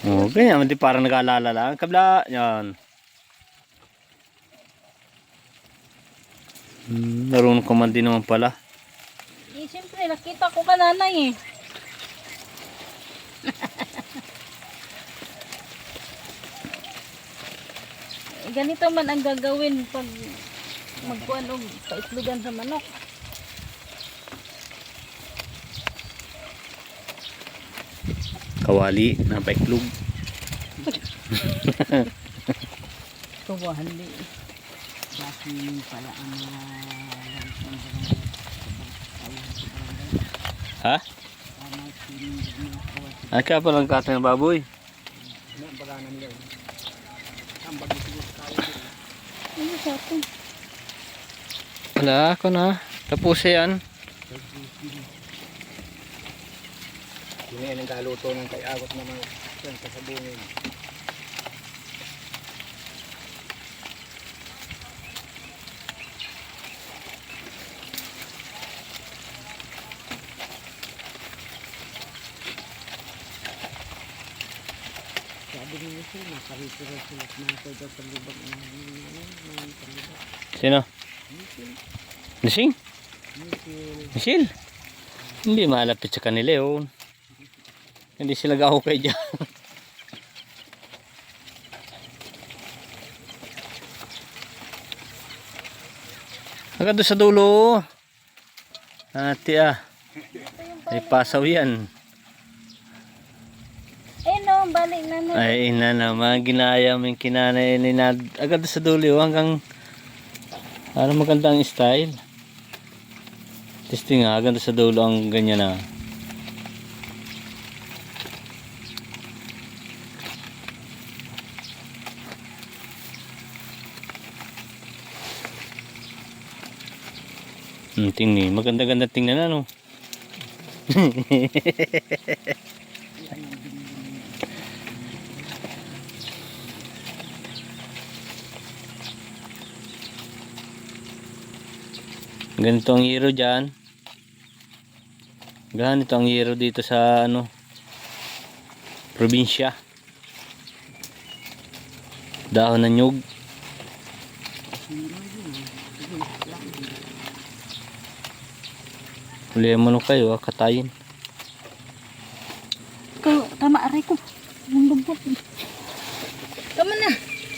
Oh, ganyan, hindi parang nag-aalala lang. Kabla, yan. Marunong ka man din naman pala. Eh, siyempre, nakita ko ka nanay eh. Ganito man ang gagawin pag magkuhan o paitlugan sa manok. Kawali, napaiklog. Kawali. Bakit pala ang Ha? Ay ka palang kata ng baboy. Ano sa atin? Wala ako na. Tapos yan. Hindi yan ang kaluto ng kay-agot naman yan kasabungin. Sabi niyo sila, nakarito-rito sila. Nakakay daw palibag ng palibag. Sino? Nising? Misil? Hindi malapit sa kanila yun. Hindi sila gahukay dyan. Hanggang doon sa dulo. Ate ah. Ay pasaw yan. Eh no, balik na na. Ay ina naman. Ginaya mo yung kinanay. Agad doon sa dulo hanggang parang magandang style. Testing nga. Agad doon sa dulo ang ganyan na. Tingnan. Maganda-ganda tingnan na no. Ganito ang hero dyan. Ganito ang hero dito sa ano probinsya. Dahon ng nyug. Huli mo kayo, katayin.